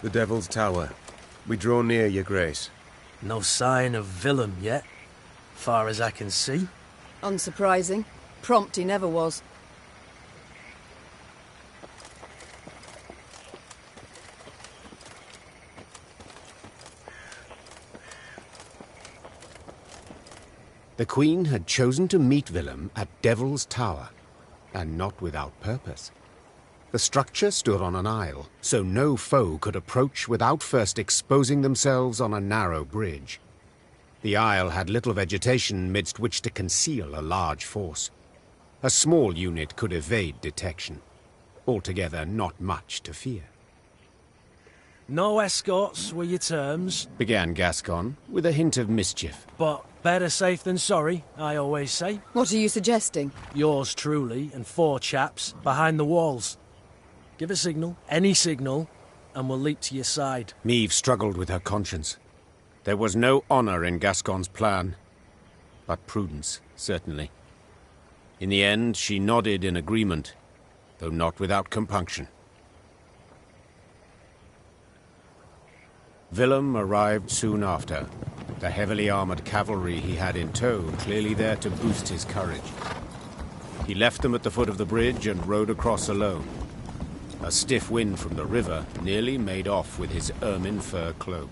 The Devil's Tower. We draw near, your grace. No sign of Willem yet, far as I can see. Unsurprising. Prompt he never was. The Queen had chosen to meet Willem at Devil's Tower, and not without purpose. The structure stood on an isle, so no foe could approach without first exposing themselves on a narrow bridge. The isle had little vegetation midst which to conceal a large force. A small unit could evade detection. Altogether not much to fear. No escorts were your terms. Began Gascon, with a hint of mischief. But better safe than sorry, I always say. What are you suggesting? Yours truly and 4 chaps behind the walls. Give a signal, any signal, and we'll leap to your side. Meve struggled with her conscience. There was no honor in Gascon's plan, but prudence, certainly. In the end, she nodded in agreement, though not without compunction. Willem arrived soon after, the heavily armored cavalry he had in tow clearly there to boost his courage. He left them at the foot of the bridge and rode across alone. A stiff wind from the river nearly made off with his ermine fur cloak.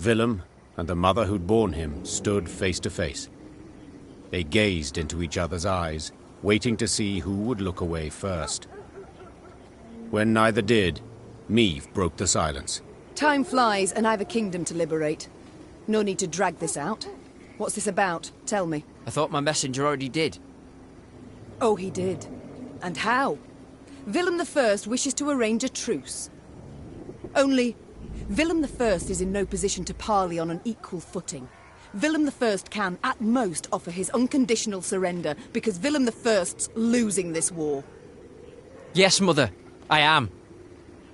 Willem and the mother who'd borne him stood face to face. They gazed into each other's eyes, waiting to see who would look away first. When neither did, Meve broke the silence. Time flies, and I've a kingdom to liberate. No need to drag this out. What's this about? Tell me. I thought my messenger already did. Oh, he did. And how? Willem I wishes to arrange a truce. Only, Willem I is in no position to parley on an equal footing. Willem I can, at most, offer his unconditional surrender, because Willem I's losing this war. Yes, Mother, I am.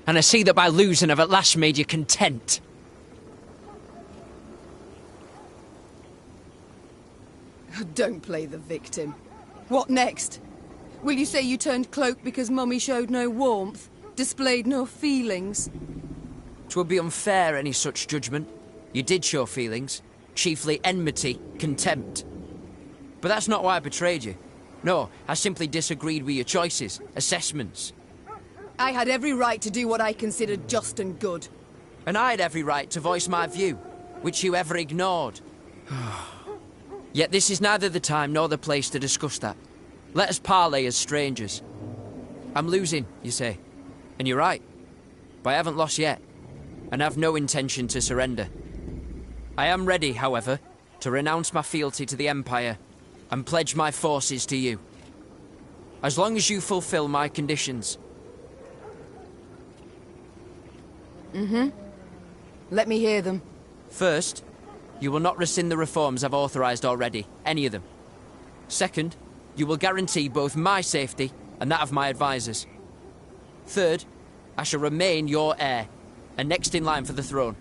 And I see that by losing I've at last made you content. Don't play the victim. What next? Will you say you turned cloak because Mummy showed no warmth, displayed no feelings? 'Twould be unfair, any such judgment. You did show feelings, chiefly enmity, contempt. But that's not why I betrayed you. No, I simply disagreed with your choices, assessments. I had every right to do what I considered just and good. And I had every right to voice my view, which you ever ignored. Yet this is neither the time nor the place to discuss that. Let us parley as strangers. I'm losing, you say. And you're right. But I haven't lost yet, and have no intention to surrender. I am ready, however, to renounce my fealty to the Empire and pledge my forces to you. As long as you fulfill my conditions. Let me hear them. First, you will not rescind the reforms I've authorised already, any of them. Second, you will guarantee both my safety and that of my advisors. Third, I shall remain your heir, and next in line for the throne.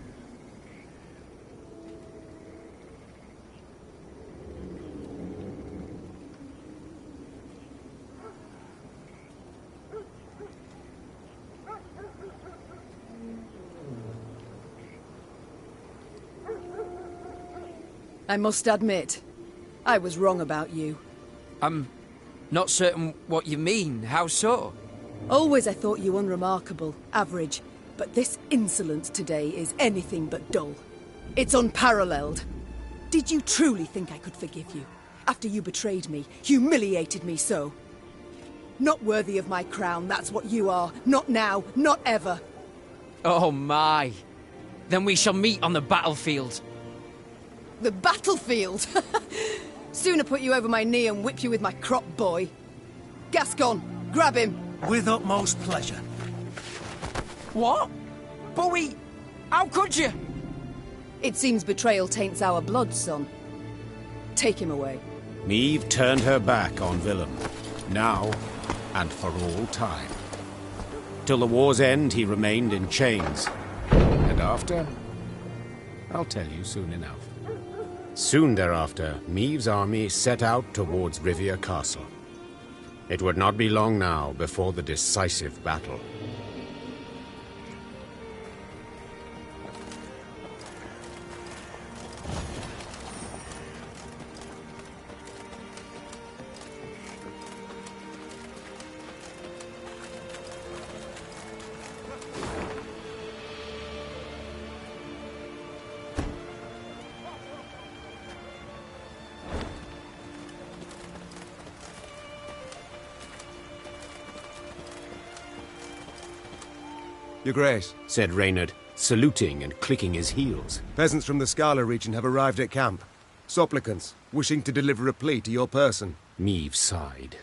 I must admit, I was wrong about you. I'm not certain what you mean. How so? Always I thought you unremarkable, average, but this insolence today is anything but dull. It's unparalleled. Did you truly think I could forgive you, after you betrayed me, humiliated me so? Not worthy of my crown, that's what you are. Not now, not ever. Oh my. Then we shall meet on the battlefield. The battlefield? Sooner put you over my knee and whip you with my crop, boy. Gascon, grab him. With utmost pleasure. What? But how could you? It seems betrayal taints our blood, son. Take him away. Meve turned her back on Willem, now and for all time. Till the war's end, he remained in chains. And after? I'll tell you soon enough. Soon thereafter, Meve's army set out towards Rivia Castle. It would not be long now before the decisive battle. Your Grace, Said Reynard, saluting and clicking his heels. peasants from the Scala region have arrived at camp. Supplicants, wishing to deliver a plea to your person. Meve sighed.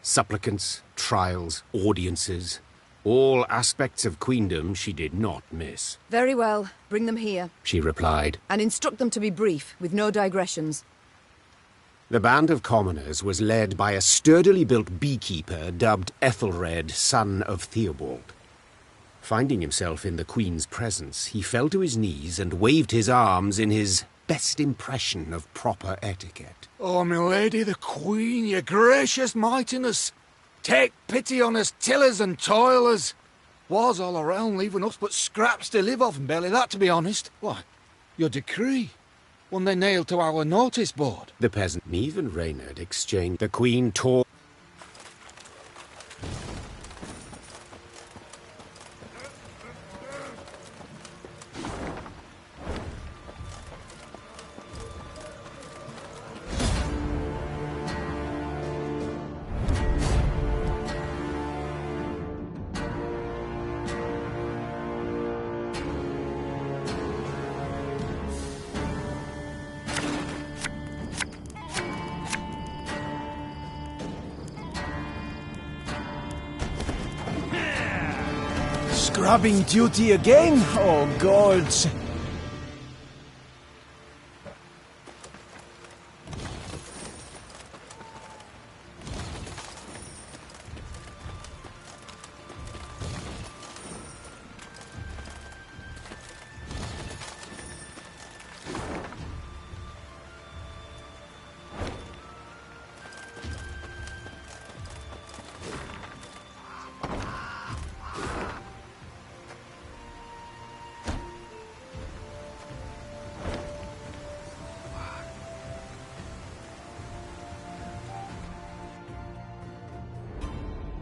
Supplicants, trials, audiences. All aspects of queendom she did not miss. Very well. Bring them here. She replied. And instruct them to be brief, with no digressions. The band of commoners was led by a sturdily built beekeeper dubbed Ethelred, son of Theobald. Finding himself in the Queen's presence, he fell to his knees and waved his arms in his best impression of proper etiquette. Oh, my lady the Queen, your gracious mightiness, take pity on us tillers and toilers. Wars all around leaving us but scraps to live off, belly that, to be honest. Why, your decree, one they nailed to our notice board. The peasant, Meve and Reynard exchanged. The Queen tore. Scrubbing duty again? Oh, gods.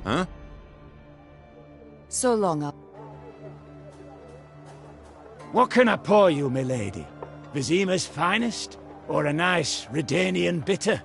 Huh? So long, up. What can I pour you, milady? Vizima's finest? Or a nice Redanian bitter?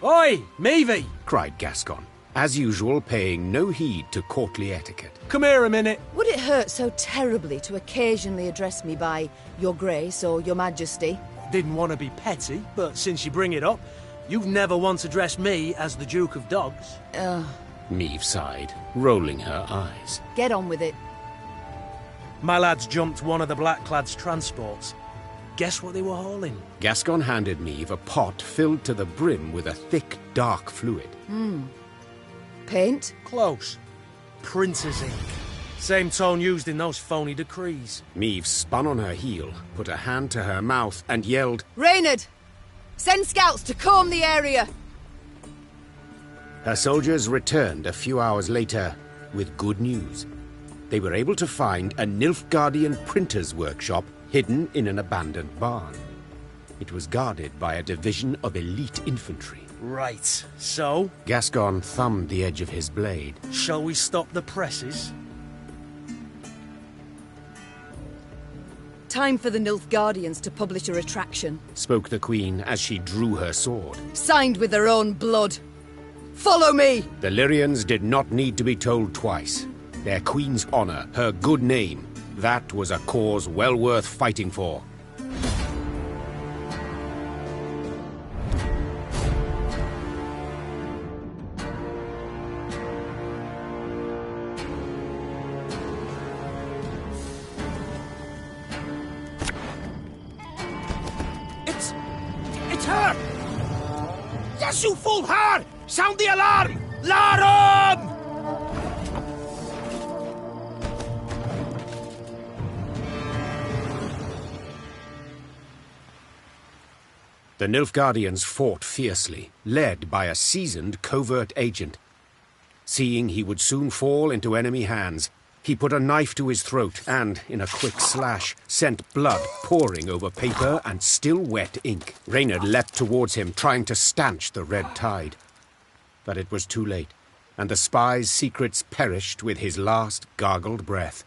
Oi, Mevey! Cried Gascon, as usual paying no heed to courtly etiquette. Come here a minute. Would it hurt so terribly to occasionally address me by Your Grace or Your Majesty? Didn't want to be petty, but since you bring it up, you've never once addressed me as the Duke of Dogs. Meve sighed, rolling her eyes. Get on with it. My lads jumped one of the Blackclad's transports. guess what they were hauling? Gascon handed Meve a pot filled to the brim with a thick, dark fluid. Paint? Close. Printer's ink. Same tone used in those phony decrees. Meve spun on her heel, put a hand to her mouth, and yelled, Reynard! Send scouts to comb the area! Her soldiers returned a few hours later with good news. They were able to find a Nilfgaardian printer's workshop hidden in an abandoned barn. It was guarded by a division of elite infantry. Right. So, Gascon thumbed the edge of his blade. shall we stop the presses? Time for the Nilfgaardians to publish a retraction. Spoke the Queen as she drew her sword. Signed with their own blood. Follow me! The Lyrians did not need to be told twice. Their Queen's honor, her good name, that was a cause well worth fighting for. It's her! Yes, you fool her! Sound the alarm! Larum! The Nilfgaardians fought fiercely, led by a seasoned covert agent. Seeing he would soon fall into enemy hands, he put a knife to his throat and, in a quick slash, sent blood pouring over paper and still wet ink. Reynard leapt towards him, trying to stanch the red tide. But it was too late, and the spy's secrets perished with his last gargled breath.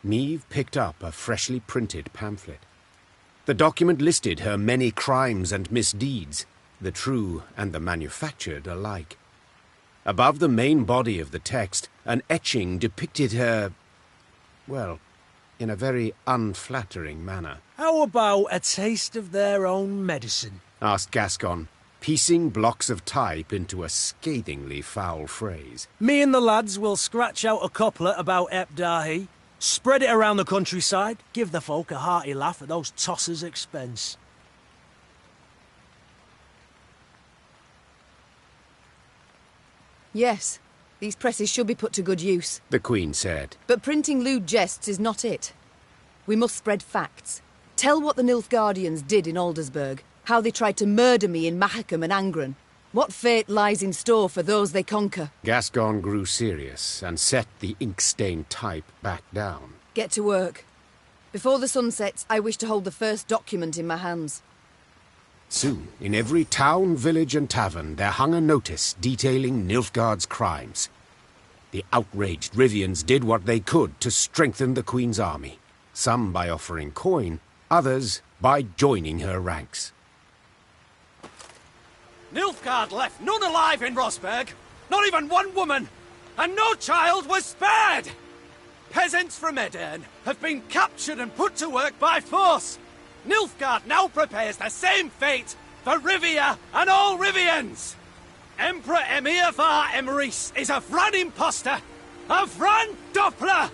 Meve picked up a freshly printed pamphlet. The document listed her many crimes and misdeeds, the true and the manufactured alike. Above the main body of the text, an etching depicted her, well, in a very unflattering manner. How about a taste of their own medicine? Asked Gascon, piecing blocks of type into a scathingly foul phrase. Me and the lads will scratch out a couplet about Epdahi, spread it around the countryside, give the folk a hearty laugh at those tossers' expense. Yes, these presses should be put to good use. The Queen said. But printing lewd jests is not it. We must spread facts. Tell what the Nilfgaardians did in Aldersburg, how they tried to murder me in Mahakam and Angren, what fate lies in store for those they conquer. Gascon grew serious and set the ink-stained type back down. Get to work. Before the sun sets, I wish to hold the first document in my hands. Soon, in every town, village and tavern, there hung a notice detailing Nilfgaard's crimes. The outraged Rivians did what they could to strengthen the Queen's army. Some by offering coin, others by joining her ranks. Nilfgaard left none alive in Rosberg, not even one woman, and no child was spared! Peasants from Edern have been captured and put to work by force. Nilfgaard now prepares the same fate for Rivia and all Rivians. Emperor Emir var Emrys is a Vran imposter, a Vran Doppler!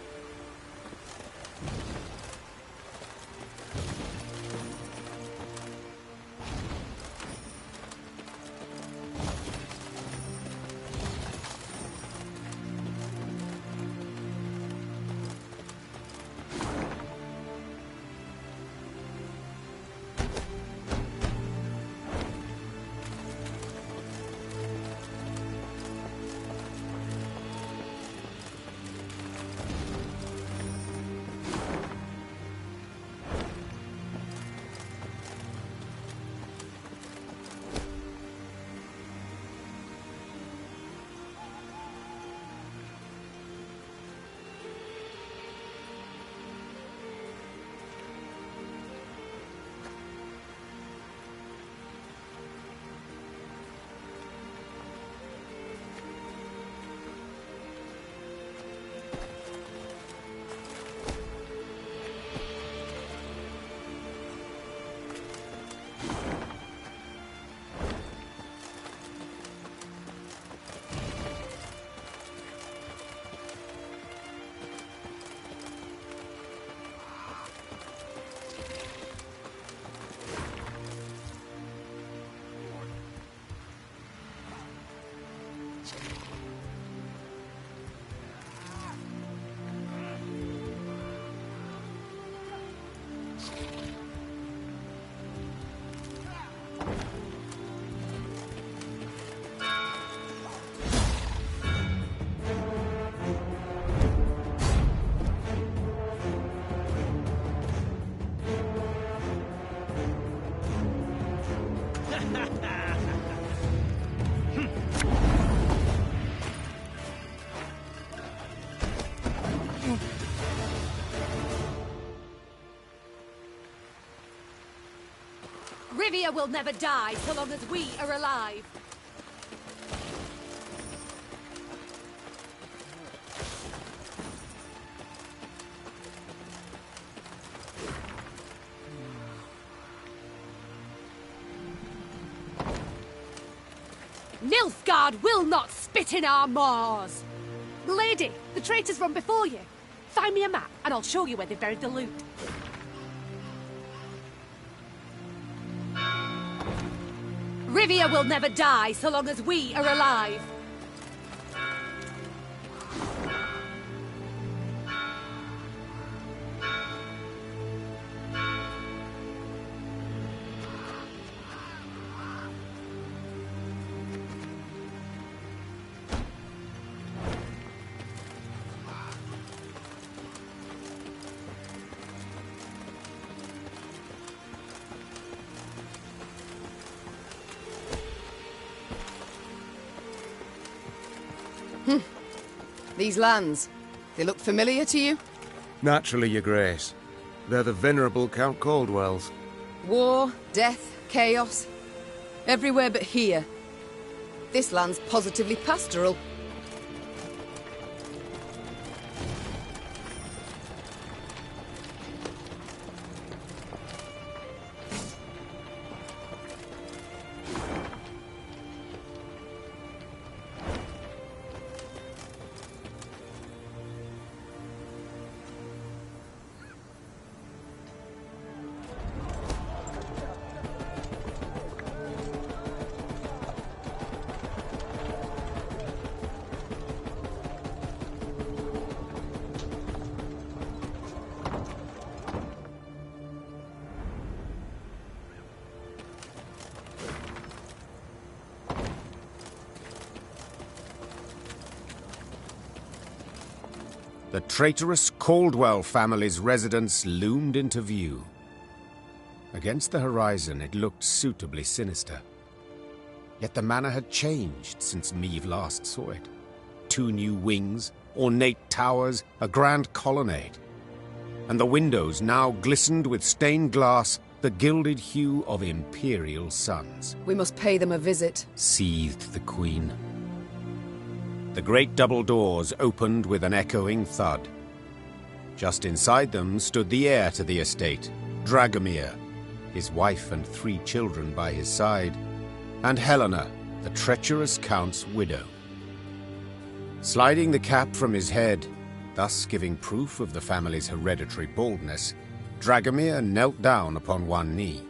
Rivia will never die so long as we are alive. Nilfgaard will not spit in our maws! Lady, the traitors run before you. Find me a map, and I'll show you where they buried the loot. Rivia will never die so long as we are alive. These lands, they look familiar to you? Naturally, Your Grace. They're the venerable Count Caldwell's. War, death, chaos. Everywhere but here. This land's positively pastoral. The traitorous Caldwell family's residence loomed into view. Against the horizon, it looked suitably sinister. Yet the manor had changed since Meve last saw it. 2 new wings, ornate towers, a grand colonnade. And the windows now glistened with stained glass, the gilded hue of imperial suns. We must pay them a visit, Seethed the Queen. The great double doors opened with an echoing thud. Just inside them stood the heir to the estate, Dragomir, his wife and 3 children by his side, and Helena, the treacherous Count's widow. Sliding the cap from his head, thus giving proof of the family's hereditary baldness, Dragomir knelt down upon one knee.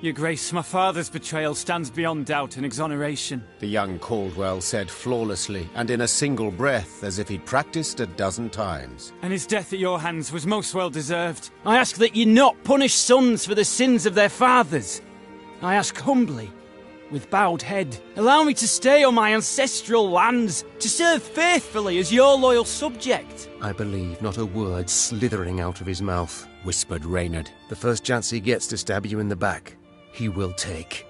Your Grace, my father's betrayal stands beyond doubt and exoneration. The young Caldwell said flawlessly, and in a single breath, as if he'd practiced a dozen times. And his death at your hands was most well deserved. I ask that ye not punish sons for the sins of their fathers. I ask humbly, with bowed head, allow me to stay on my ancestral lands, to serve faithfully as your loyal subject. I believe not a word slithering out of his mouth, whispered Reynard. The first chance he gets to stab you in the back, he will take.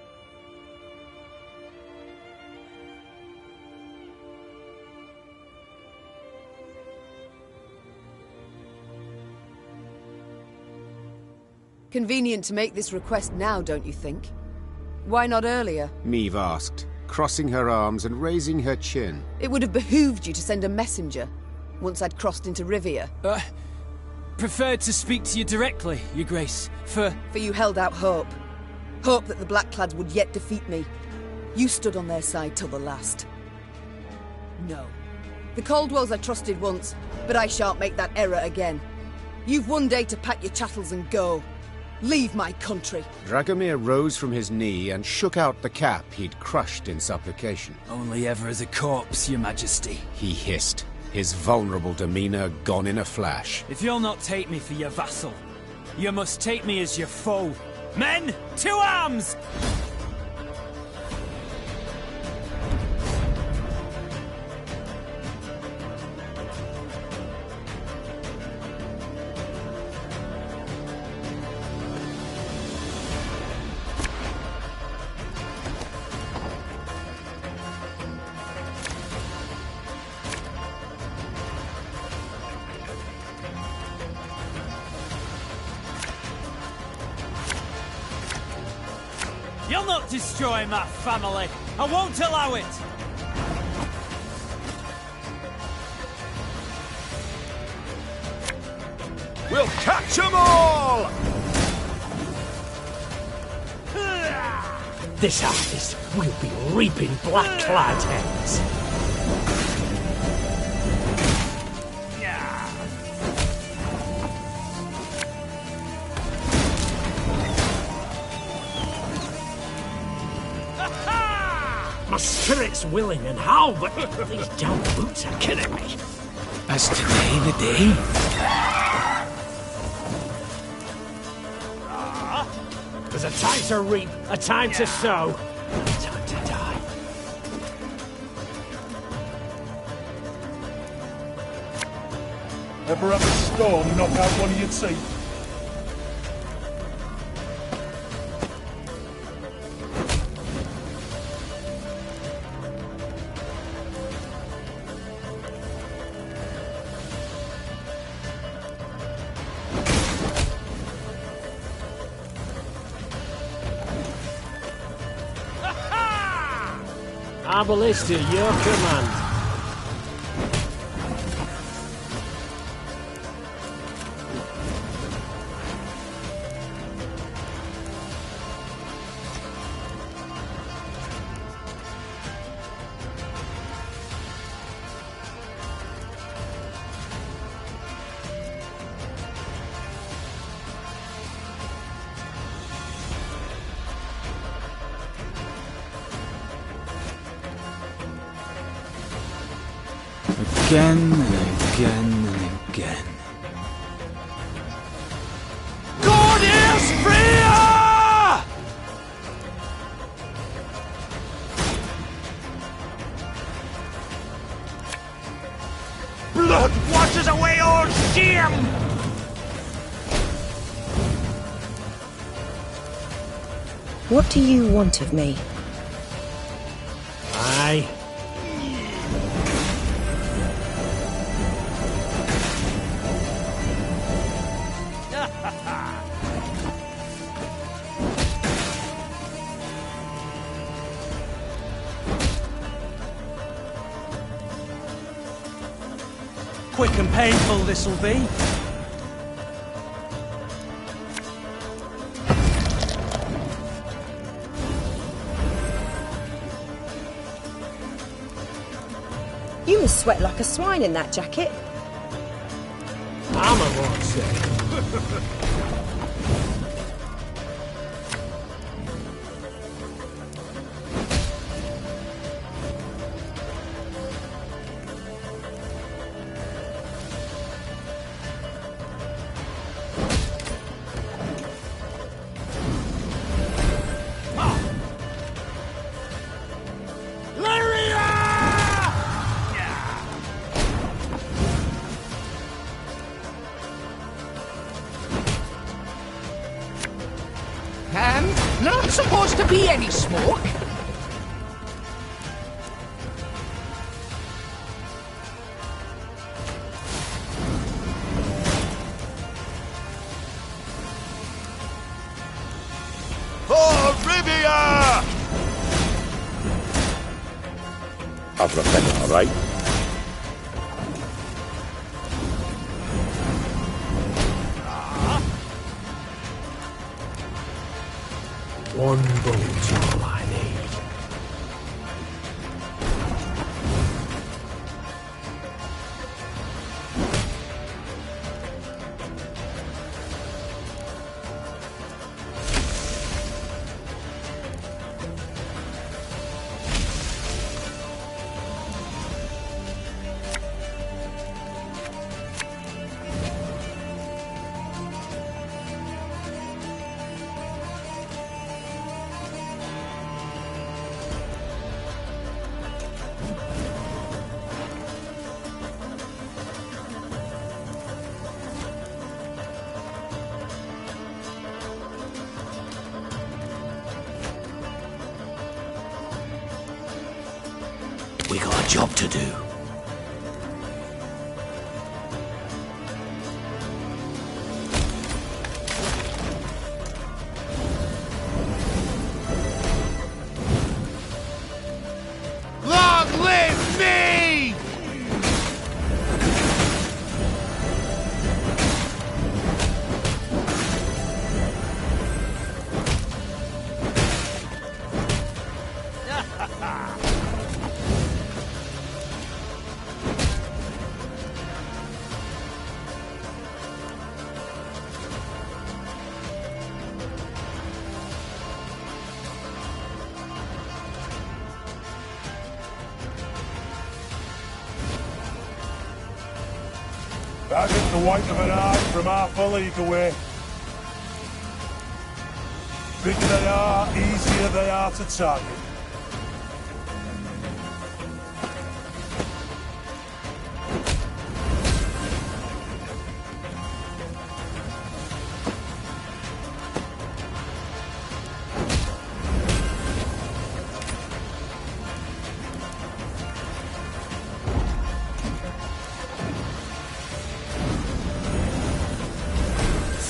Convenient to make this request now, don't you think? Why not earlier? Meve asked, crossing her arms and raising her chin. It would have behooved you to send a messenger, once I'd crossed into Rivia. Preferred to speak to you directly, Your Grace, For you held out hope. Hope that the Blackclads would yet defeat me. You stood on their side till the last. No. The Caldwells I trusted once, but I shan't make that error again. You've one day to pack your chattels and go. Leave my country. Dragomir rose from his knee and shook out the cap he'd crushed in supplication. only ever as a corpse, Your Majesty. He hissed, his vulnerable demeanor gone in a flash. If you'll not take me for your vassal, you must take me as your foe. Men, to arms! They'll not destroy my family. I won't allow it. We'll catch 'em all! This harvest will be reaping black-clad heads. My spirit's willing and how, but these damn boots are killing me. As today the day? There's a time to reap, a time to sow, and a time to die. Ever have a storm knock out one of your teeth? Arbalist to your command. Again and again and again. God is freer! Blood washes away all shame! What do you want of me? Aye. Quick and painful this'll be. You must sweat like a swine in that jacket. Armor won't say. Not supposed to be any smoke. For Rivia! I've got that all right. One boat's all I need. We got a job to do. Target the white of an eye from half a league away. Bigger they are, easier they are to target.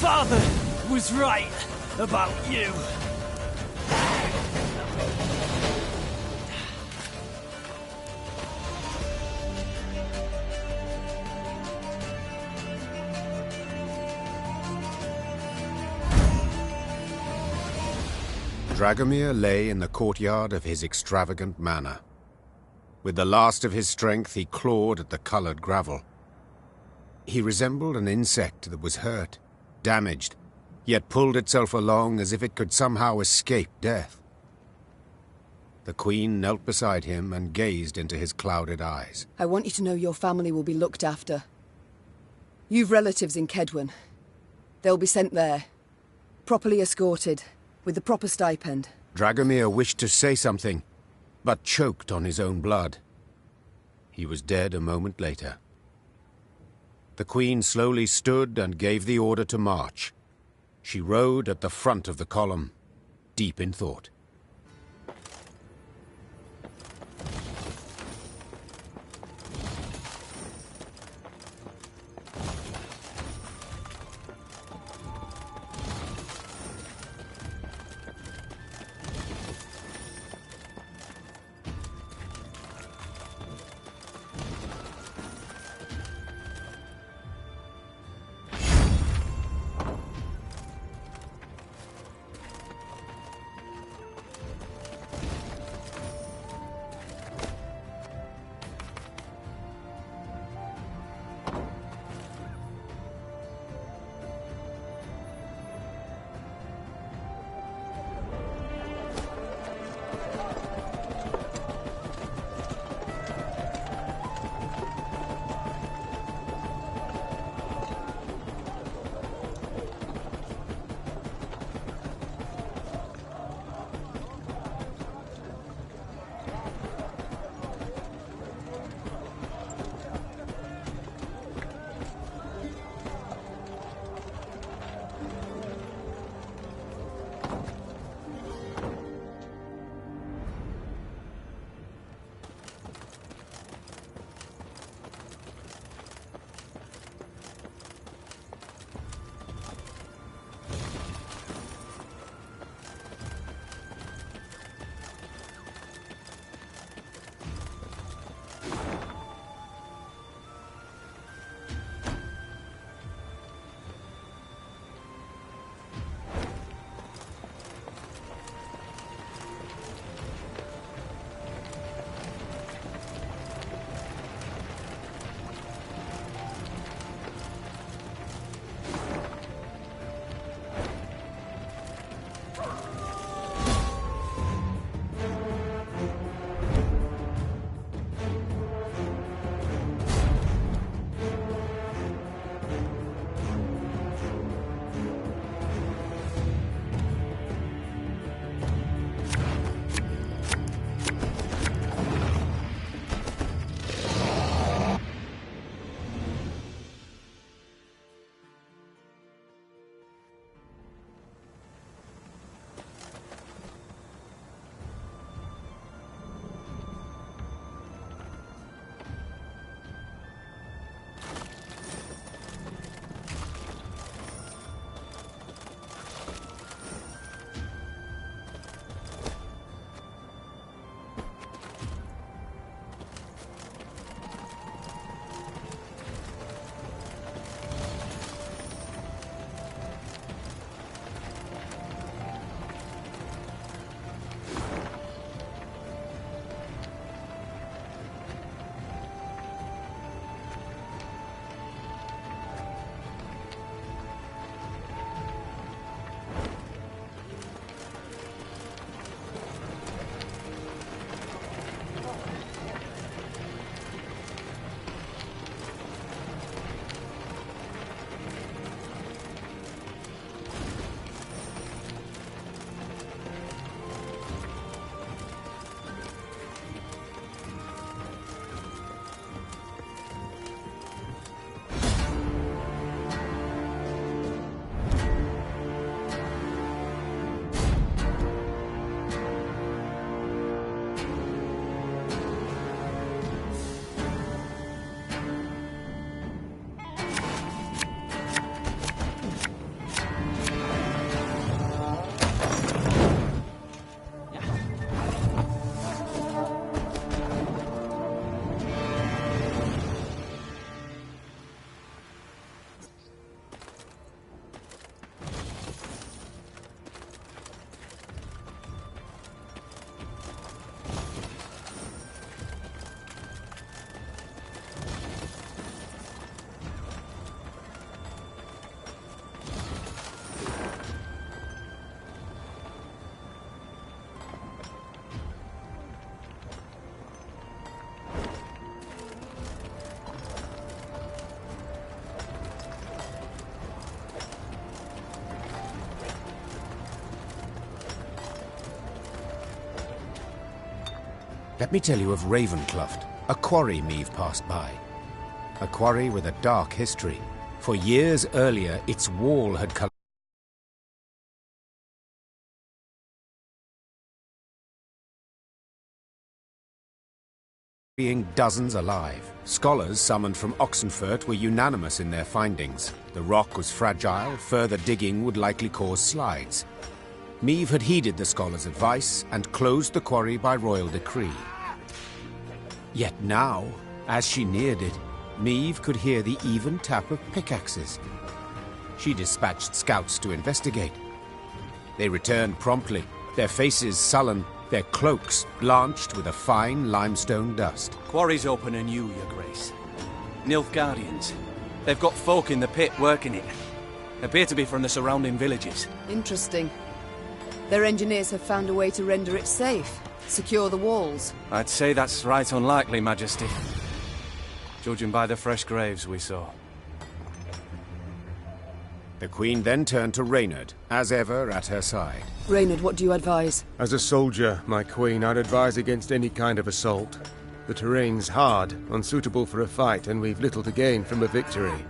Father was right about you. Dragomir lay in the courtyard of his extravagant manor. With the last of his strength, he clawed at the colored gravel. He resembled an insect that was hurt, damaged, yet pulled itself along as if it could somehow escape death. The Queen knelt beside him and gazed into his clouded eyes. I want you to know your family will be looked after. You've relatives in Kedwen. They'll be sent there, properly escorted, with the proper stipend. Dragomir wished to say something, but choked on his own blood. He was dead a moment later. The Queen slowly stood and gave the order to march. She rode at the front of the column, deep in thought. Let me tell you of Ravencloft, a quarry Meve passed by. A quarry with a dark history. For years earlier, its wall had being dozens alive. Scholars summoned from Oxenfurt were unanimous in their findings. The rock was fragile, further digging would likely cause slides. Meve had heeded the scholars' advice and closed the quarry by royal decree. Yet now, as she neared it, Meve could hear the even tap of pickaxes. She dispatched scouts to investigate. They returned promptly, their faces sullen, their cloaks blanched with a fine limestone dust. Quarry's open anew, Your Grace. Nilfgaardians. They've got folk in the pit working it. Appear to be from the surrounding villages. Interesting. Their engineers have found a way to render it safe. Secure the walls. I'd say that's right unlikely, Majesty. Judging by the fresh graves we saw. The Queen then turned to Reynard, as ever at her side. Reynard, what do you advise? As a soldier, my Queen, I'd advise against any kind of assault. The terrain's hard, unsuitable for a fight, and we've little to gain from a victory.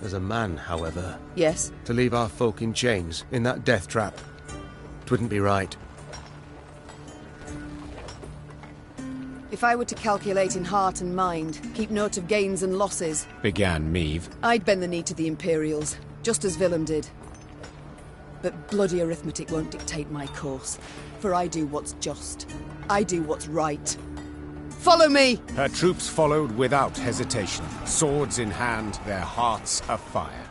As a man, however... Yes? To leave our folk in chains, in that death trap. 'Twouldn't be right. If I were to calculate in heart and mind, keep note of gains and losses... began Meve. I'd bend the knee to the Imperials, just as Willem did. But bloody arithmetic won't dictate my course, for I do what's just. I do what's right. Follow me! Her troops followed without hesitation, swords in hand, their hearts afire.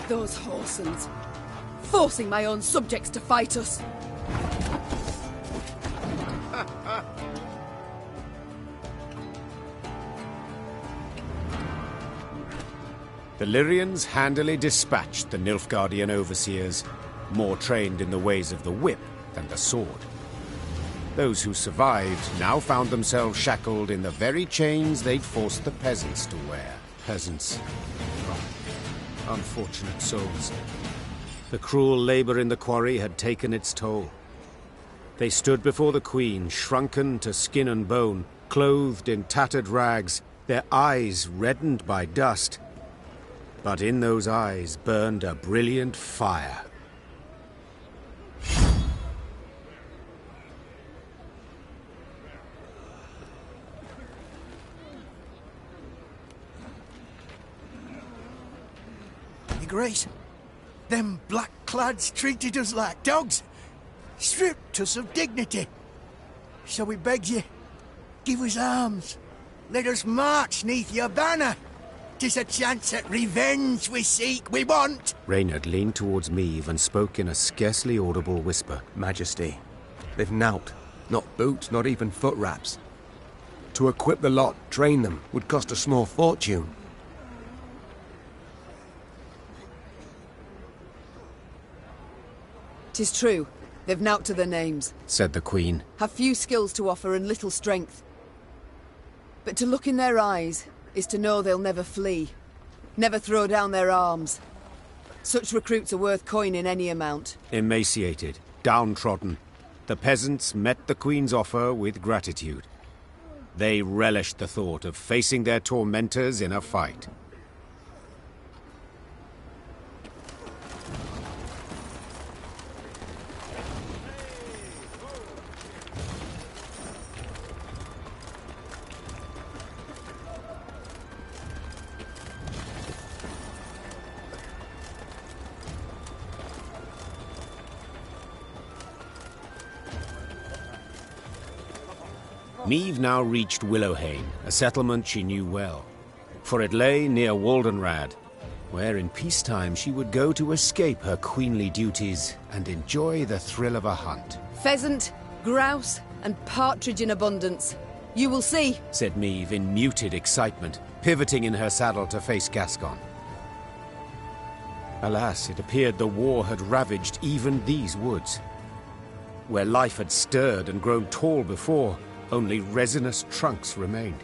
Those Horsens, forcing my own subjects to fight us. The Lyrians handily dispatched the Nilfgaardian overseers, more trained in the ways of the whip than the sword. Those who survived now found themselves shackled in the very chains they'd forced the peasants to wear. Peasants. Unfortunate souls. The cruel labor in the quarry had taken its toll. They stood before the Queen, shrunken to skin and bone, clothed in tattered rags, their eyes reddened by dust. But in those eyes burned a brilliant fire. Your Grace, them black-clads treated us like dogs, stripped us of dignity. So we beg you, give us arms, let us march neath your banner. 'Tis a chance at revenge we seek, we want. Reynard leaned towards Meve and spoke in a scarcely audible whisper. Majesty, they've knout. Not boots, not even foot wraps. To equip the lot, train them, would cost a small fortune. 'Tis true, they've knout to their names, said the Queen. Have few skills to offer and little strength. But to look in their eyes is to know they'll never flee, never throw down their arms. Such recruits are worth coin in any amount. Emaciated, downtrodden, the peasants met the Queen's offer with gratitude. They relished the thought of facing their tormentors in a fight. Meve now reached Willowhain, a settlement she knew well, for it lay near Waldenrad, where in peacetime she would go to escape her queenly duties and enjoy the thrill of a hunt. Pheasant, grouse, and partridge in abundance. You will see, said Meve in muted excitement, pivoting in her saddle to face Gascon. Alas, it appeared the war had ravaged even these woods. Where life had stirred and grown tall before, only resinous trunks remained.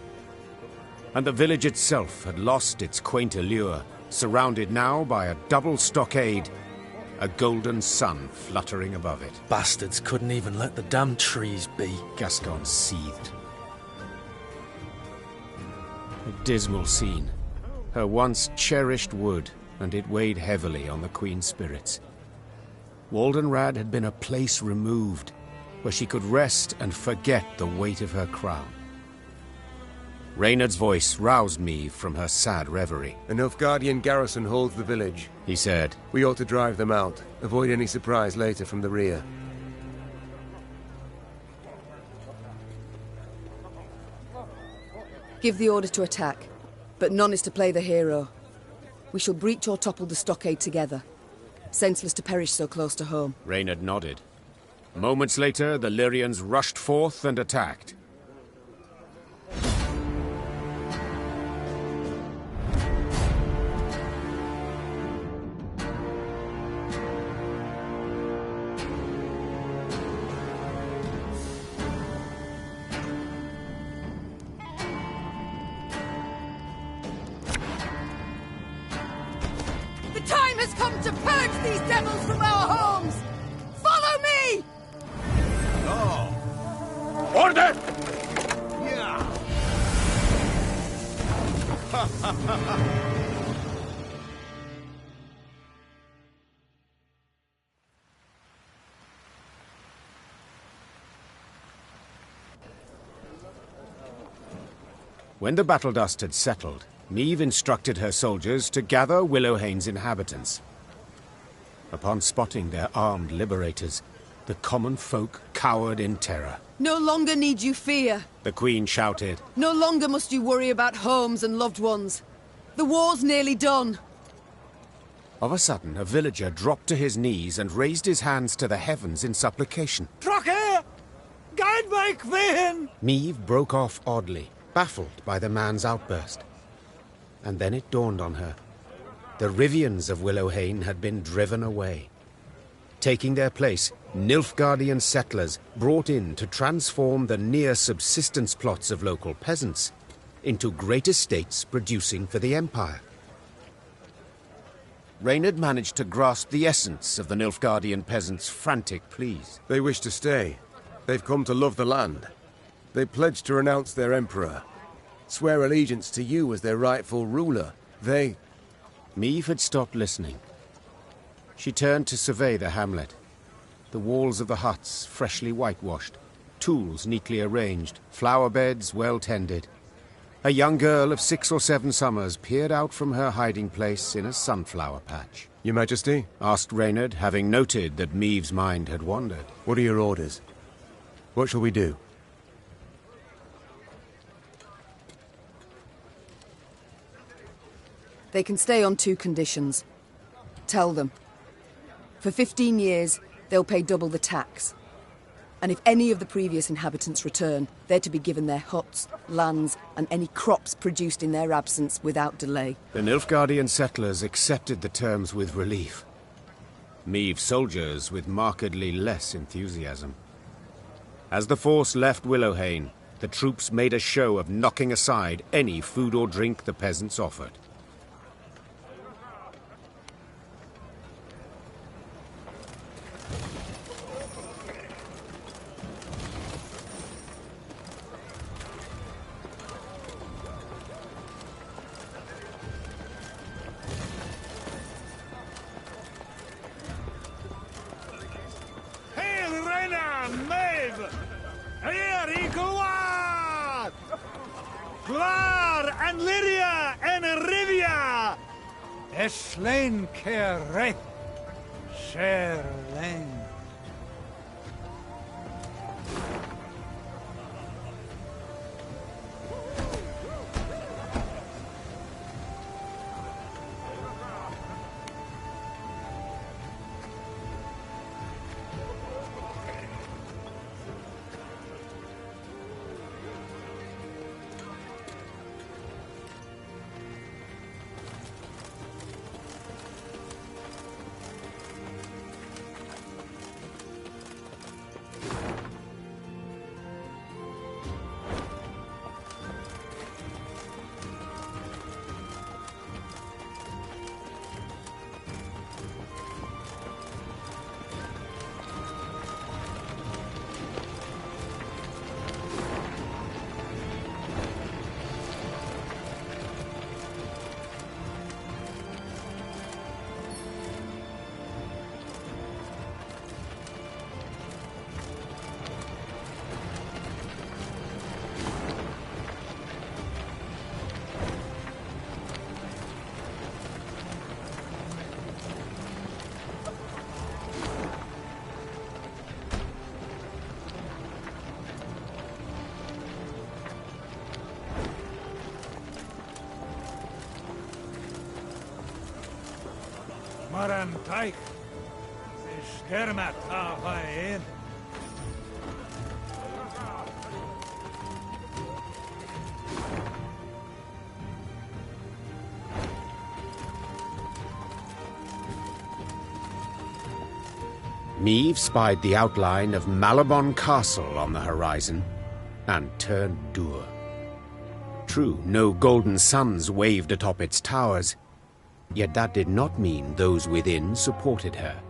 And the village itself had lost its quaint allure, surrounded now by a double stockade, a golden sun fluttering above it. Bastards couldn't even let the damn trees be. Gascon seethed. A dismal scene. Her once cherished wood, and it weighed heavily on the Queen's spirits. Waldenrad had been a place removed, where she could rest and forget the weight of her crown. Reynard's voice roused me from her sad reverie. A Nilfgaardian garrison holds the village, he said. We ought to drive them out, avoid any surprise later from the rear. give the order to attack, but none is to play the hero. We shall breach or topple the stockade together. Senseless to perish so close to home. Reynard nodded. Moments later, the Lyrians rushed forth and attacked. The time has come to purge these devils from our homes! Follow me! Order! When the battle dust had settled, Meve instructed her soldiers to gather Willowhane's inhabitants. Upon spotting their armed liberators, the common folk cowered in terror. No longer need you fear. The Queen shouted. No longer must you worry about homes and loved ones. The war's nearly done. Of a sudden, a villager dropped to his knees and raised his hands to the heavens in supplication. Trache! Guide my queen! Meve broke off oddly, baffled by the man's outburst. And then it dawned on her. The Rivians of Willowhane had been driven away. Taking their place, Nilfgaardian settlers brought in to transform the near-subsistence plots of local peasants into great estates producing for the Empire. Reynard managed to grasp the essence of the Nilfgaardian peasants' frantic pleas. They wish to stay. They've come to love the land. They pledged to renounce their emperor, swear allegiance to you as their rightful ruler. They... Meve had stopped listening. She turned to survey the hamlet. The walls of the huts freshly whitewashed, tools neatly arranged, flower beds well tended. A young girl of 6 or 7 summers peered out from her hiding place in a sunflower patch. Your Majesty? Asked Reynard, having noted that Meve's mind had wandered. What are your orders? What shall we do? They can stay on 2 conditions. Tell them. For 15 years, they'll pay double the tax. And if any of the previous inhabitants return, they're to be given their huts, lands, and any crops produced in their absence without delay. The Nilfgaardian settlers accepted the terms with relief. Meve's soldiers with markedly less enthusiasm. As the force left Willowhane, the troops made a show of knocking aside any food or drink the peasants offered. And Lyria and Rivia! Eslain Kereth, Sherlain. Maran Taik. Skermat Havain. Meave spied the outline of Malabon Castle on the horizon and turned Dur. True, no golden suns waved atop its towers, yet that did not mean those within supported her.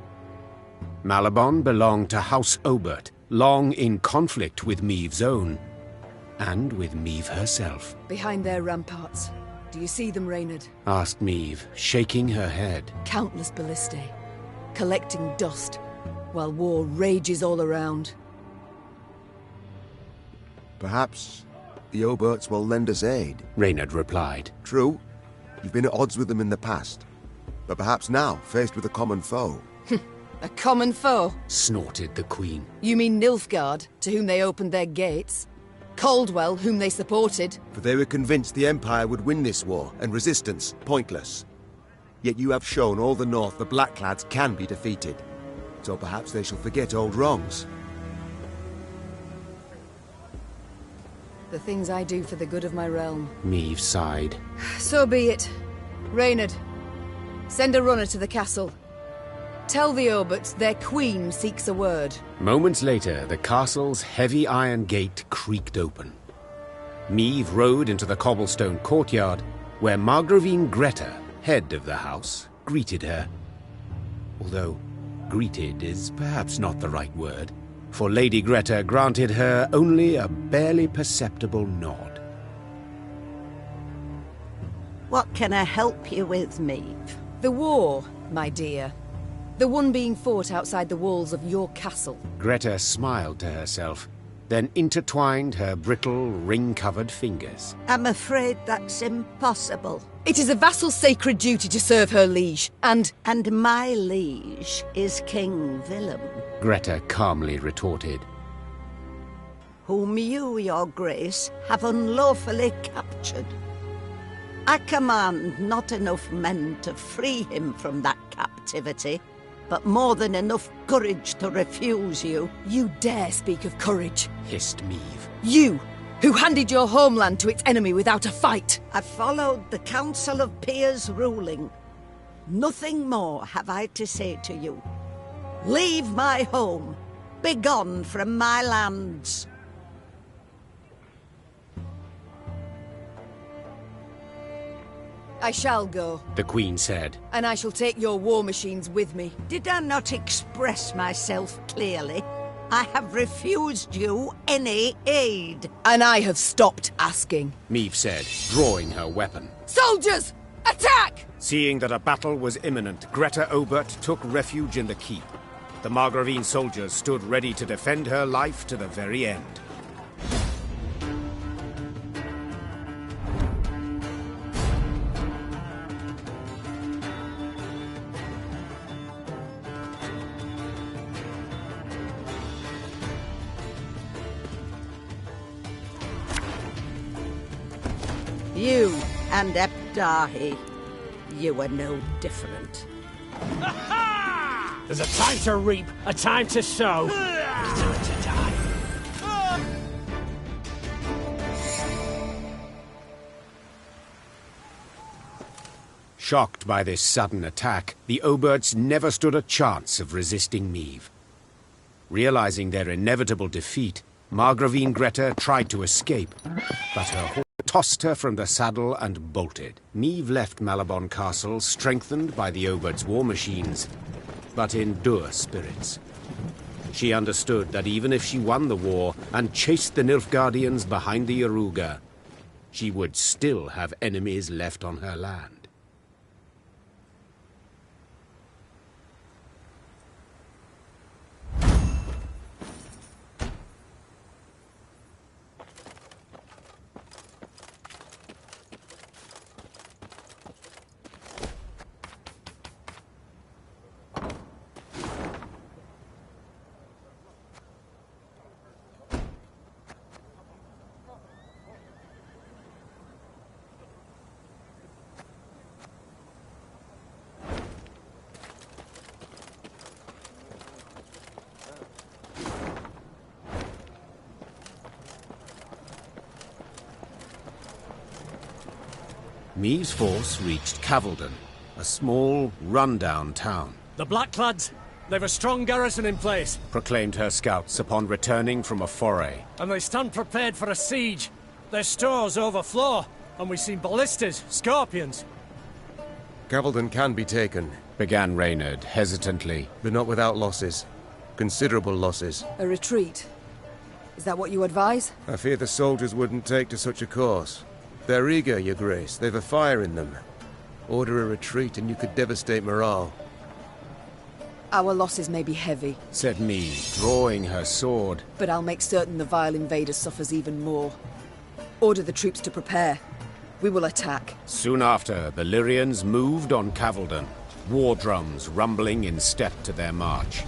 Malabon belonged to House Obert, long in conflict with Meave's own, and with Meave herself. Behind their ramparts. Do you see them, Reynard? Asked Meave, shaking her head. Countless ballistae, collecting dust, while war rages all around. Perhaps the Oberts will lend us aid, Reynard replied. True, you've been at odds with them in the past, but perhaps now, faced with a common foe. A common foe? Snorted the Queen. You mean Nilfgaard, to whom they opened their gates? Caldwell, whom they supported? For they were convinced the Empire would win this war, and resistance pointless. Yet you have shown all the North the Blackclads can be defeated. So perhaps they shall forget old wrongs. The things I do for the good of my realm. Meave sighed. So be it. Reynard, send a runner to the castle. Tell the Oberts their queen seeks a word. Moments later, the castle's heavy iron gate creaked open. Meave rode into the cobblestone courtyard, where Margravine Greta, head of the house, greeted her. Although, greeted is perhaps not the right word, for Lady Greta granted her only a barely perceptible nod. What can I help you with, Meave? The war, my dear. The one being fought outside the walls of your castle. Greta smiled to herself, then intertwined her brittle, ring-covered fingers. I'm afraid that's impossible. It is a vassal's sacred duty to serve her liege, and... And my liege is King Willem. Greta calmly retorted. Whom you, your grace, have unlawfully captured. I command not enough men to free him from that captivity, but more than enough courage to refuse you. You dare speak of courage? Hissed Meave. You, who handed your homeland to its enemy without a fight. I followed the Council of Peers' ruling. Nothing more have I to say to you. Leave my home. Begone from my lands. I shall go. The Queen said. And I shall take your war machines with me. Did I not express myself clearly? I have refused you any aid. And I have stopped asking. Meave said, drawing her weapon. Soldiers! Attack! Seeing that a battle was imminent, Greta Obert took refuge in the keep. The Margravine soldiers stood ready to defend her life to the very end. You and Ebdahi, you are no different. There's a time to reap, a time to sow, a time to die. Shocked by this sudden attack, the Oberts never stood a chance of resisting Meave. Realizing their inevitable defeat, Margravine Greta tried to escape, but her horse tossed her from the saddle and bolted. Meave left Malabon Castle strengthened by the Oberts' war machines, but in dour spirits. She understood that even if she won the war and chased the Nilfgaardians behind the Yaruga, she would still have enemies left on her land. Meave's force reached Cavaldon, a small, run-down town. The Blackclads, they've a strong garrison in place, proclaimed her scouts upon returning from a foray. And they stand prepared for a siege. Their stores overflow, and we've seen ballistas, scorpions. Cavaldon can be taken, began Reynard hesitantly. But not without losses. Considerable losses. A retreat? Is that what you advise? I fear the soldiers wouldn't take to such a course. They're eager, Your Grace. They've a fire in them. Order a retreat and you could devastate morale. Our losses may be heavy, said Meave, drawing her sword. But I'll make certain the vile invader suffers even more. Order the troops to prepare. We will attack. Soon after, the Lyrians moved on Cavaldon, war drums rumbling in step to their march.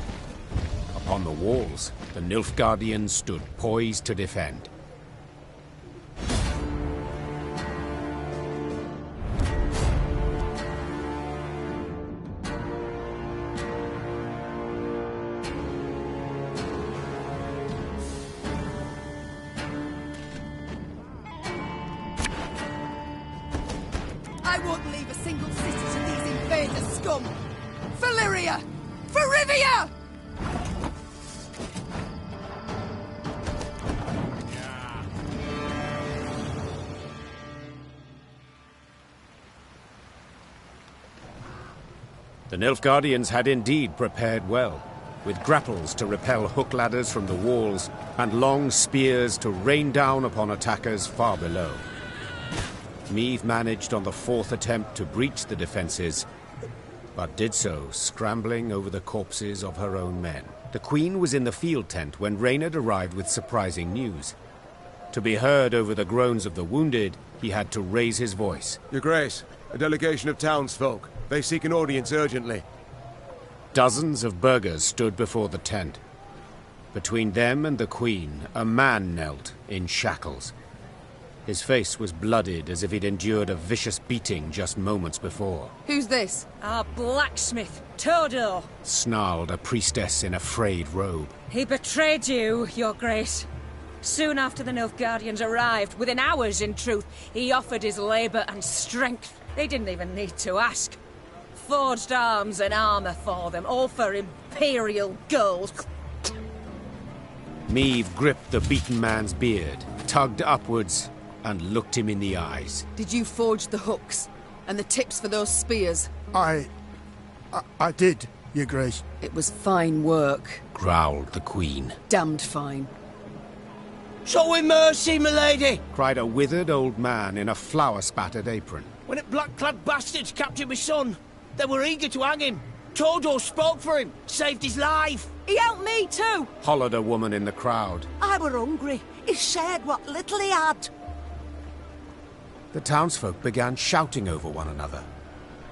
Upon the walls, the Nilfgaardians stood poised to defend. I won't leave a single city to these invader scum! For Lyria! For Rivia! The Nilfgaardians had indeed prepared well, with grapples to repel hook ladders from the walls and long spears to rain down upon attackers far below. Meave managed on the fourth attempt to breach the defences, but did so scrambling over the corpses of her own men. The Queen was in the field tent when Reynard arrived with surprising news. To be heard over the groans of the wounded, he had to raise his voice. Your Grace, a delegation of townsfolk. They seek an audience urgently. Dozens of burghers stood before the tent. Between them and the Queen, a man knelt in shackles. His face was blooded as if he'd endured a vicious beating just moments before. Who's this? Our blacksmith, Todo, snarled a priestess in a frayed robe. He betrayed you, Your Grace. Soon after the Nilfgaardians arrived, within hours in truth, he offered his labour and strength. They didn't even need to ask. Forged arms and armour for them, all for imperial gold. Meave gripped the beaten man's beard, tugged upwards, and looked him in the eyes. Did you forge the hooks and the tips for those spears? I did, Your Grace. It was fine work, growled the Queen. Damned fine. Show him mercy, milady! Cried a withered old man in a flour-spattered apron. When the black-clad bastards captured my son, they were eager to hang him. Todo spoke for him, saved his life. He helped me too, hollered a woman in the crowd. I were hungry. He shared what little he had. The townsfolk began shouting over one another.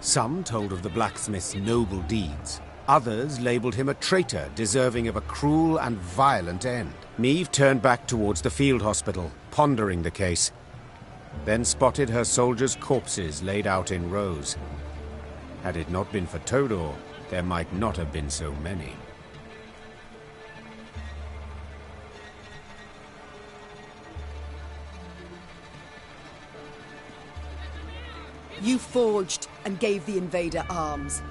Some told of the blacksmith's noble deeds. Others labelled him a traitor deserving of a cruel and violent end. Meave turned back towards the field hospital, pondering the case, then spotted her soldiers' corpses laid out in rows. Had it not been for Todor, there might not have been so many. You forged and gave the invader arms.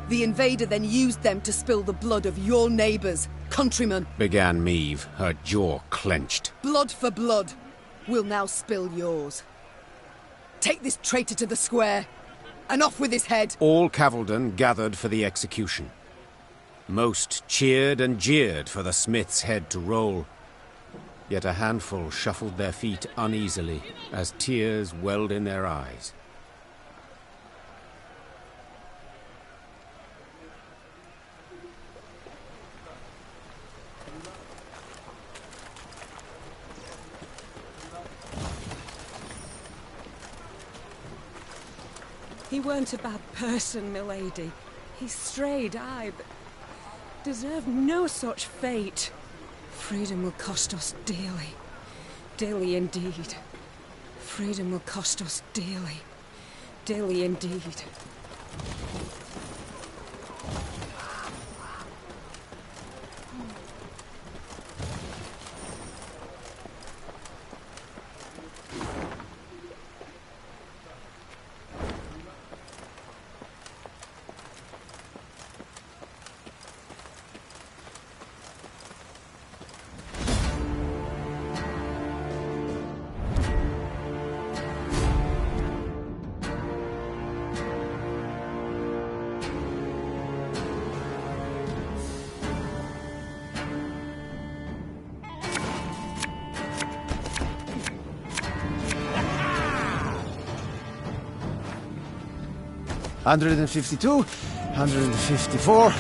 The invader then used them to spill the blood of your neighbours, countrymen. Began Meave, her jaw clenched. Blood for blood. We'll now spill yours. Take this traitor to the square, and off with his head. All Cavaldon gathered for the execution. Most cheered and jeered for the smith's head to roll. Yet a handful shuffled their feet uneasily as tears welled in their eyes. He weren't a bad person, milady. He strayed, aye, but deserved no such fate. Freedom will cost us dearly. Dearly indeed. Freedom will cost us dearly. Dearly indeed. 152, 154.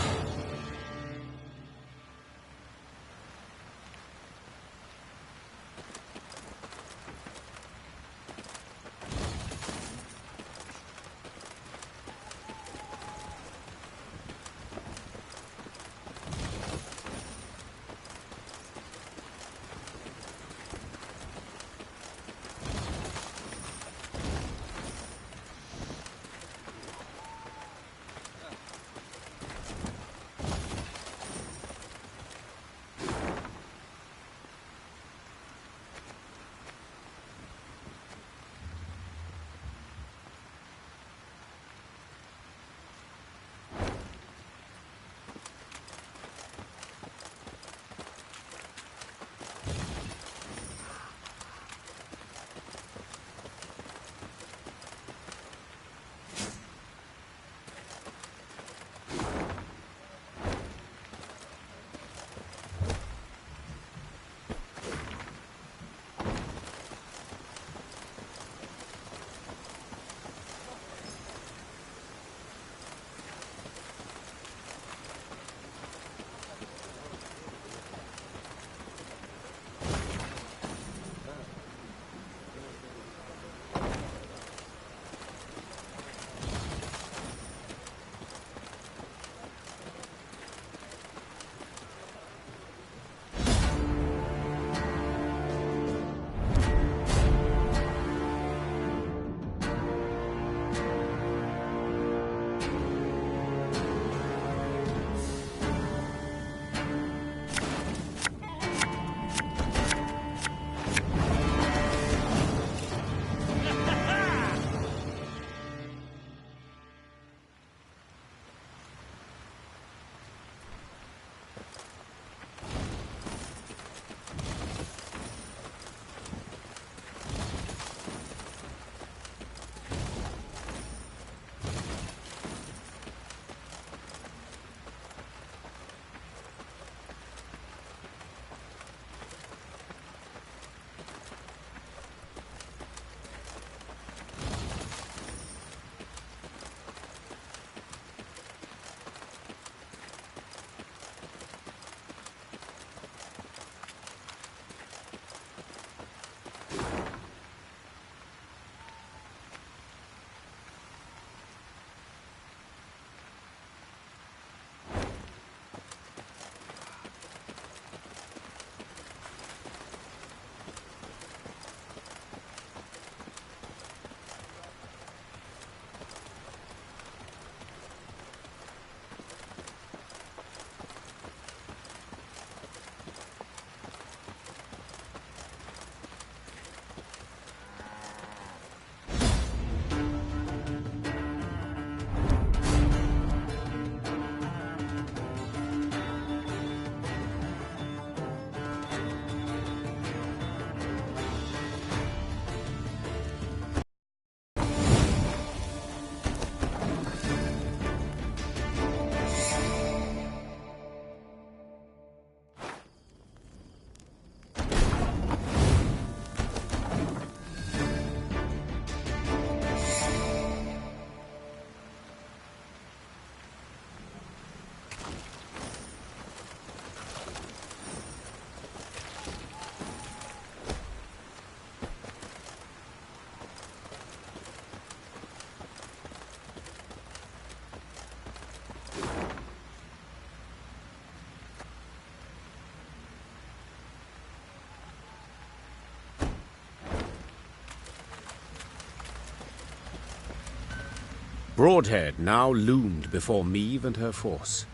Broadhead now loomed before Meve and her force.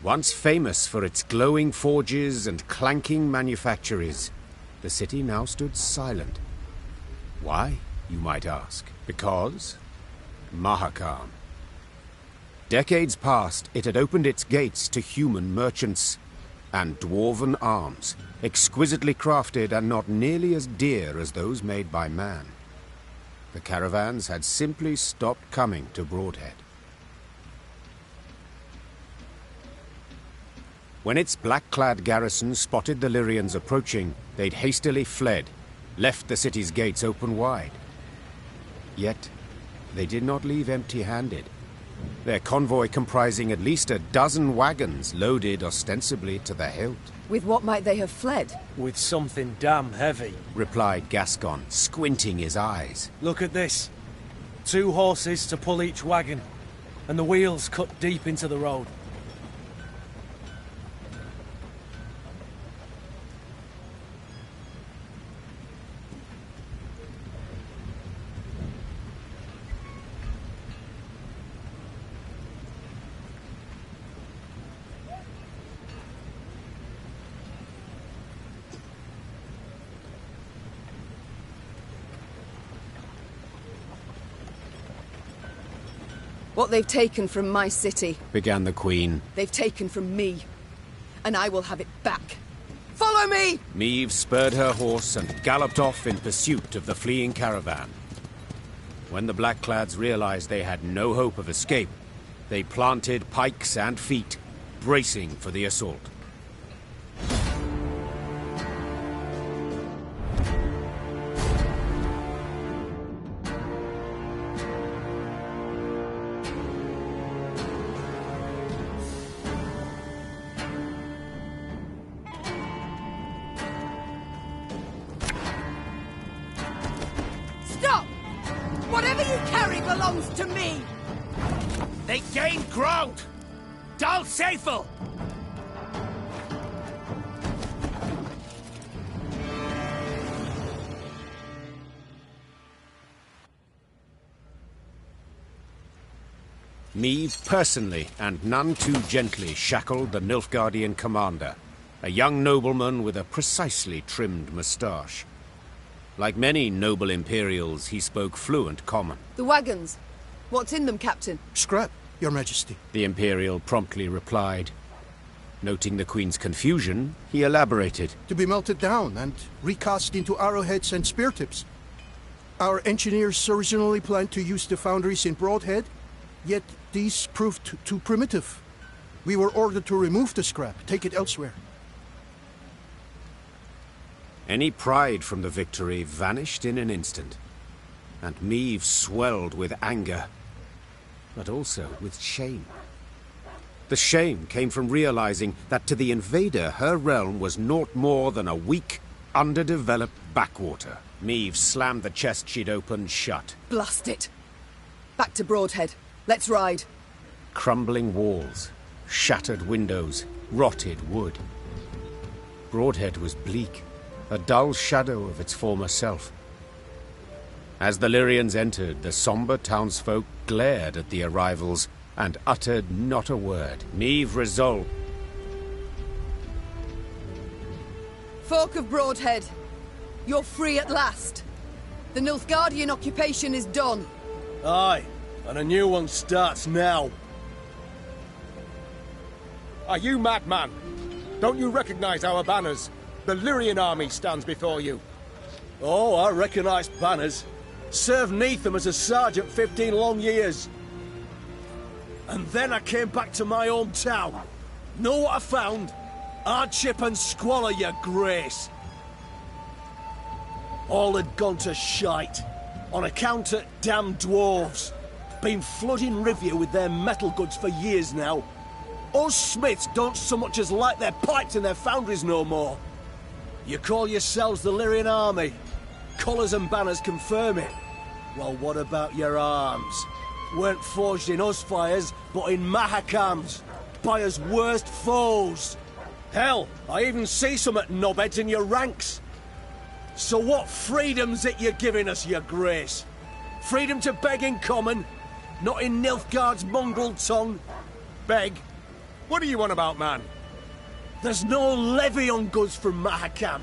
Once famous for its glowing forges and clanking manufactories, the city now stood silent. Why, you might ask? Because Mahakam. Decades past, it had opened its gates to human merchants and dwarven arms, exquisitely crafted and not nearly as dear as those made by man. The caravans had simply stopped coming to Broadhead. When its black-clad garrison spotted the Lyrians approaching, they'd hastily fled, left the city's gates open wide. Yet, they did not leave empty-handed. their convoy comprising at least a dozen wagons loaded ostensibly to the hilt. With what might they have fled? With something damn heavy, replied Gascon, squinting his eyes. Look at this. 2 horses to pull each wagon, and the wheels cut deep into the road. What they've taken from my city, began the Queen. they've taken from me. And I will have it back. Follow me! Meve spurred her horse and galloped off in pursuit of the fleeing caravan. When the Blackclads realized they had no hope of escape, they planted pikes and feet, bracing for the assault. Stop! Whatever you carry belongs to me! They gain ground! Dal Seifel! Meve personally, and none too gently, shackled the Nilfgaardian commander, a young nobleman with a precisely trimmed moustache. Like many noble Imperials, he spoke fluent common. The wagons. What's in them, Captain? Scrap, Your Majesty. The Imperial promptly replied. Noting the Queen's confusion, he elaborated. To be melted down and recast into arrowheads and spear tips. Our engineers originally planned to use the foundries in Broadhead, yet these proved too primitive. We were ordered to remove the scrap, take it elsewhere. Any pride from the victory vanished in an instant, and Meve swelled with anger, but also with shame. The shame came from realizing that to the invader her realm was naught more than a weak, underdeveloped backwater. Meve slammed the chest she'd opened shut. Blast it! Back to Broadhead. Let's ride. Crumbling walls, shattered windows, rotted wood. Broadhead was bleak, a dull shadow of its former self. As the Lyrians entered, the somber townsfolk glared at the arrivals and uttered not a word. Meve resolved. Folk of Broadhead, you're free at last. The Nilfgaardian occupation is done. Aye, and a new one starts now. Are you madman? Don't you recognize our banners? The Lyrian army stands before you. Oh, I recognise banners. Served neath them as a sergeant 15 long years. And then I came back to my hometown. Know what I found? Hardship and squalor, your grace. All had gone to shite. On account of damn dwarves. Been flooding Rivia with their metal goods for years now. Us smiths don't so much as light their pipes in their foundries no more. You call yourselves the Lyrian army. Colours and banners confirm it. Well, what about your arms? Weren't forged in us fires, but in Mahakams. By us worst foes. Hell, I even see some at knobheads in your ranks. So what freedom's it you're giving us, your grace? Freedom to beg in common, not in Nilfgaard's mongrel tongue. Beg? What are you on about, man? There's no levy on goods from Mahakam.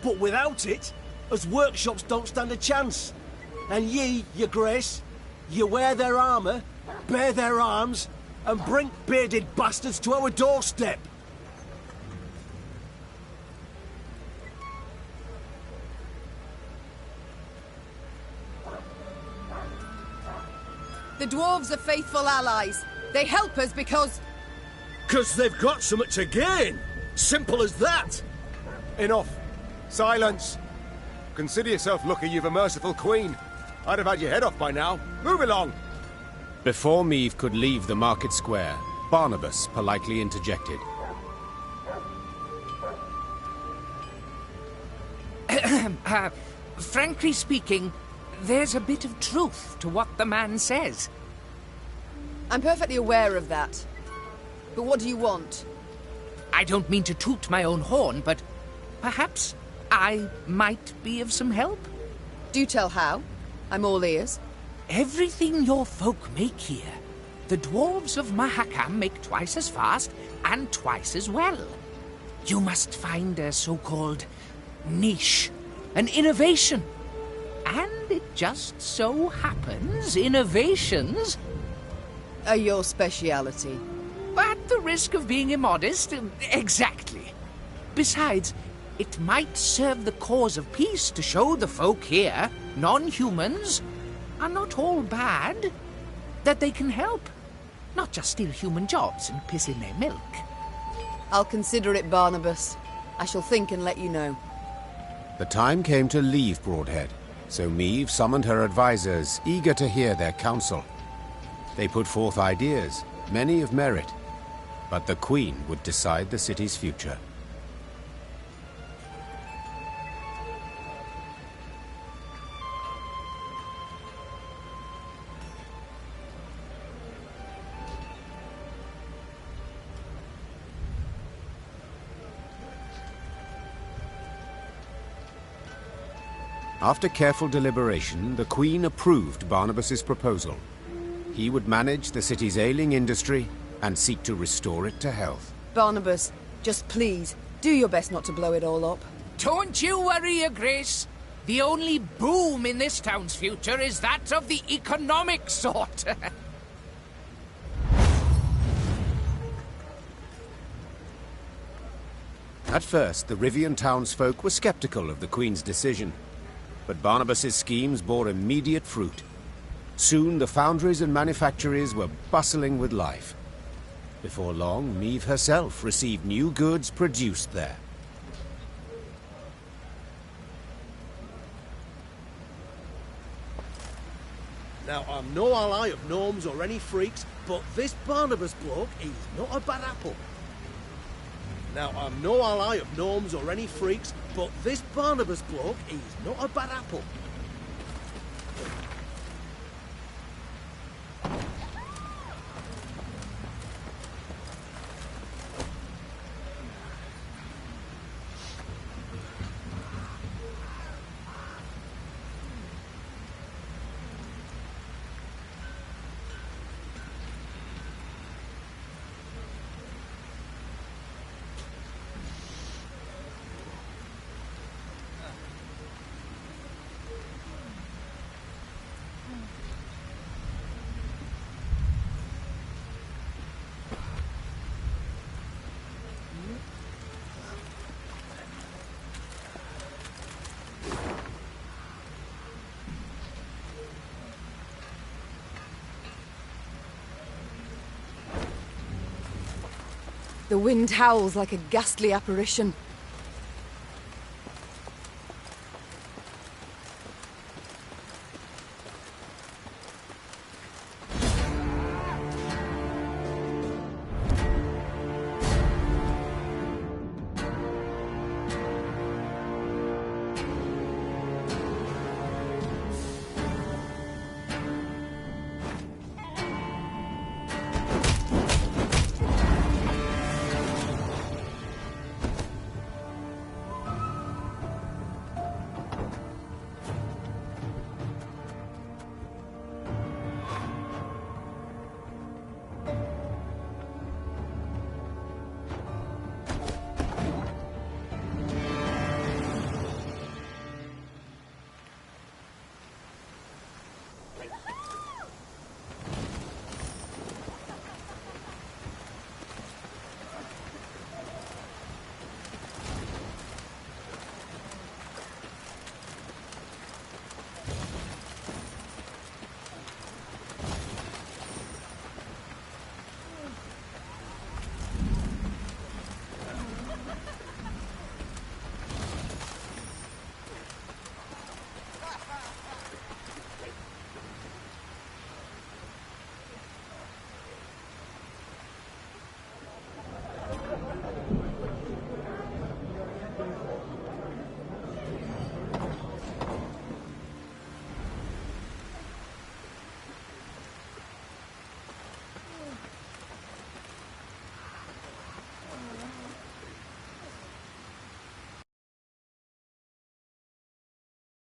But without it, us workshops don't stand a chance. And ye, your grace, you wear their armour, bear their arms, and bring bearded bastards to our doorstep. The dwarves are faithful allies. They help us because... 'Cause they've got something to gain. Simple as that. Enough. Silence. Consider yourself lucky you've a merciful queen. I'd have had your head off by now. Move along. Before Meave could leave the market square, Barnabas politely interjected. Frankly speaking, there's a bit of truth to what the man says. I'm perfectly aware of that. But what do you want? I don't mean to toot my own horn, but perhaps I might be of some help. Do tell how. I'm all ears. Everything your folk make here, the dwarves of Mahakam make twice as fast and twice as well. You must find a so-called niche, an innovation. And it just so happens innovations are your speciality. At the risk of being immodest, exactly. Besides, it might serve the cause of peace to show the folk here, non-humans, are not all bad, that they can help. Not just steal human jobs and piss in their milk. I'll consider it, Barnabas. I shall think and let you know. The time came to leave Broadhead, so Meave summoned her advisors, eager to hear their counsel. They put forth ideas, many of merit, but the Queen would decide the city's future. After careful deliberation, the Queen approved Barnabas's proposal. He would manage the city's ailing industry and seek to restore it to health. Barnabas, just please, do your best not to blow it all up. Don't you worry, Your Grace. The only boom in this town's future is that of the economic sort. At first, the Rivian townsfolk were skeptical of the Queen's decision, but Barnabas's schemes bore immediate fruit. Soon, the foundries and manufactories were bustling with life. Before long, Meave herself received new goods produced there. Now, I'm no ally of gnomes or any freaks, but this Barnabas bloke, he's not a bad apple. Now, I'm no ally of gnomes or any freaks, but this Barnabas bloke, he's not a bad apple. The wind howls like a ghastly apparition.